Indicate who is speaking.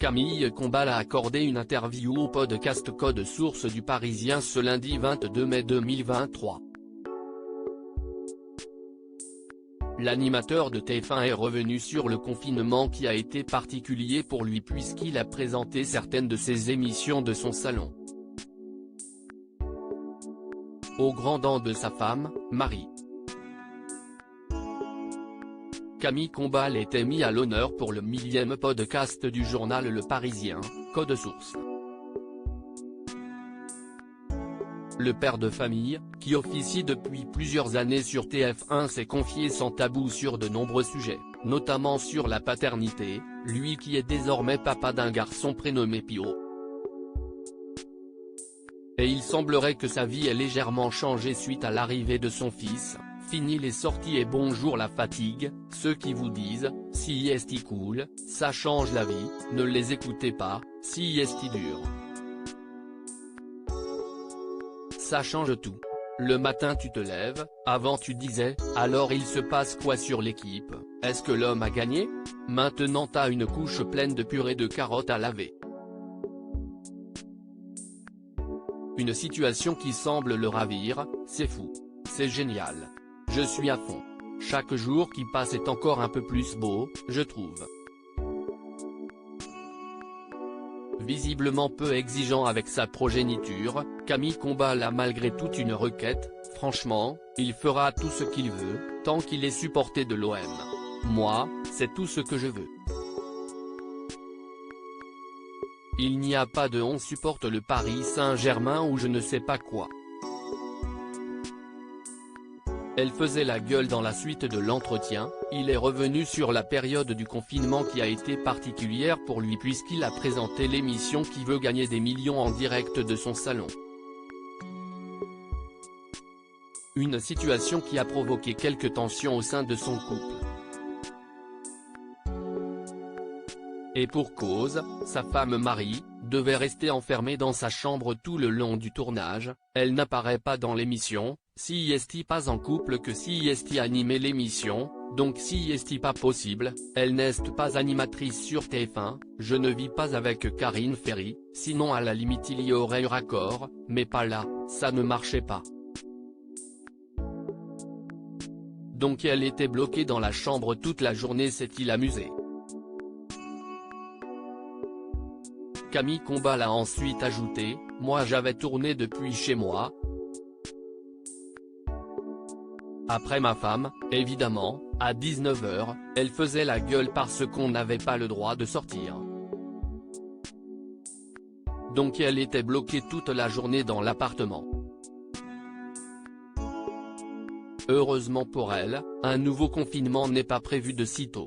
Speaker 1: Camille Combal a accordé une interview au podcast Code Source du Parisien ce lundi 22 mai 2023. L'animateur de TF1 est revenu sur le confinement qui a été particulier pour lui puisqu'il a présenté certaines de ses émissions de son salon. Au grand dam de sa femme, Marie. Camille Combal était mis à l'honneur pour le 1000e podcast du journal Le Parisien, Code Source. Le père de famille, qui officie depuis plusieurs années sur TF1 s'est confié sans tabou sur de nombreux sujets, notamment sur la paternité, lui qui est désormais papa d'un garçon prénommé Pio. Et il semblerait que sa vie ait légèrement changé suite à l'arrivée de son fils. Fini les sorties et bonjour la fatigue, ceux qui vous disent « si est cool, ça change la vie », ne les écoutez pas, si est dur. Ça change tout. Le matin tu te lèves, avant tu disais « alors il se passe quoi sur l'équipe, est-ce que l'homme a gagné ? Maintenant t'as une couche pleine de purée de carottes à laver. » Une situation qui semble le ravir, c'est fou. C'est génial. Je suis à fond. Chaque jour qui passe est encore un peu plus beau, je trouve. Visiblement peu exigeant avec sa progéniture, Camille Combal a malgré toute une requête, franchement, il fera tout ce qu'il veut, tant qu'il est supporté de l'OM. Moi, c'est tout ce que je veux. Il n'y a pas de on supporte le Paris Saint-Germain ou je ne sais pas quoi. Elle faisait la gueule dans la suite de l'entretien, il est revenu sur la période du confinement qui a été particulière pour lui puisqu'il a présenté l'émission Qui veut gagner des millions en direct de son salon. Une situation qui a provoqué quelques tensions au sein de son couple. Et pour cause, sa femme Marie, devait rester enfermée dans sa chambre tout le long du tournage, elle n'apparaît pas dans l'émission. Si est pas en couple que si est animé l'émission, donc si est pas possible, elle n'est pas animatrice sur TF1, je ne vis pas avec Karine Ferry, sinon à la limite il y aurait eu raccord, mais pas là, ça ne marchait pas. Donc elle était bloquée dans la chambre toute la journée, s'est-il amusé. Camille Combal a ensuite ajouté, moi j'avais tourné depuis chez moi. Après ma femme, évidemment, à 19h, elle faisait la gueule parce qu'on n'avait pas le droit de sortir. Donc elle était bloquée toute la journée dans l'appartement. Heureusement pour elle, un nouveau confinement n'est pas prévu de sitôt.